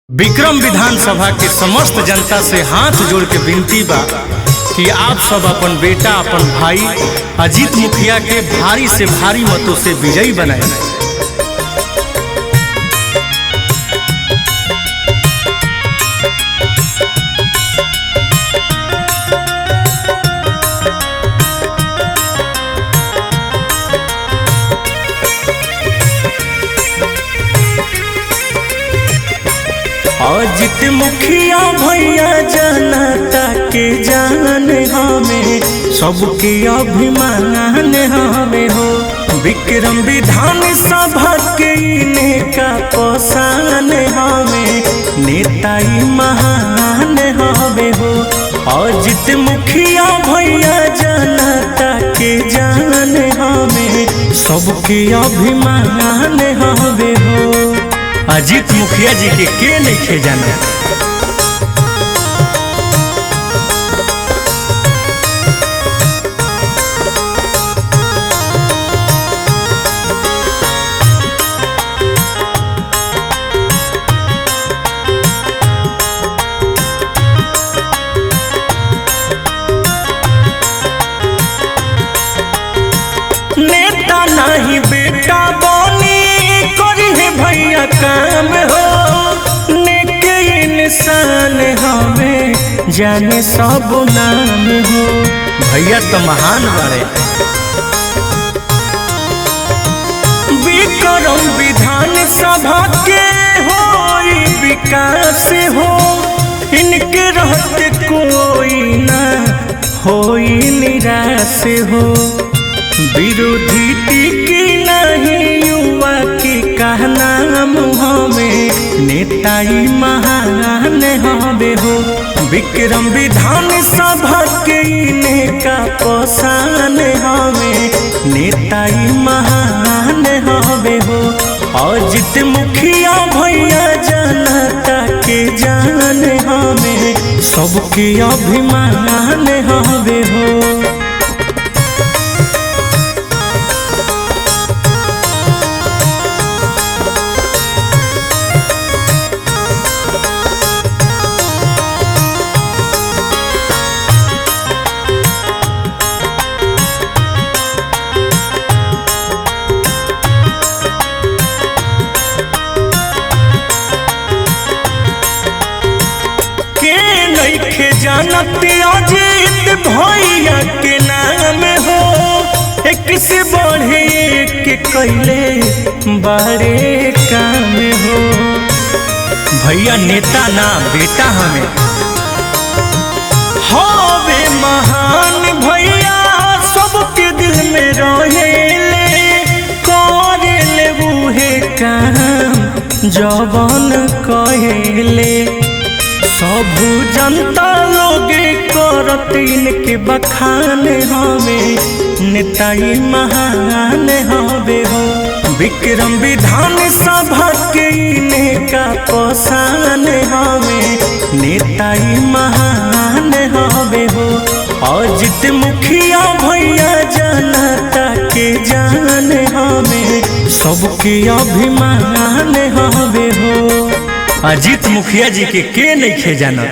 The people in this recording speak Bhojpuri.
विक्रम विधानसभा के समस्त जनता से हाथ जोड़ के विनती बा कि आप सब अपन बेटा अपन भाई अजीत मुखिया के भारी से भारी मतों से विजयी बनाए। अजीत मुखिया भैया जनता के जान हमें सबके अभिमान हमें हो। विक्रम विधानसभा के नेका पसान हमें नेताई महान हमें हो। अजीत मुखिया भैया जनता के जान हमें सबके अभिमान हमें हो। अजीत मुखिया जी के नहीं खे जाना। नेता नहीं बेटा बनी करी है भैया काम हो। नेक इंसान हमें जाने सब नाम हो। भैया तो महान बड़े। विक्रम विधानसभा के हो विकास हो। इनके रहते कोई ना हो निराश हो। विरोधी टिकी नहीं युवा की कहना हमें नेताई महान हमें हो। विक्रम विधानसभा के नेका पसान हमें नेताई महान हमें हो। अजीत मुखिया भैया जनता के जान हमें सबके अभिमान हमें हो। जानत अजीत भैया के नाम हो। एक से बढ़े एक कैले बड़े काम हो। भैया नेता ना बेटा हमें होवे महान। भैया सबके दिल में रहेले करेले उहे काम जवन कहेले। सब जनता लोग करत इनके बखान हमें नेताई महान हमें हो। विक्रम विधानसभा के नेका पसान हमें नेताई महान हमें हो। अजीत मुखिया भैया जनता के जान हमें सबके अभिमान हमें हो। अजीत मुखिया जी के नहीं खे जाना।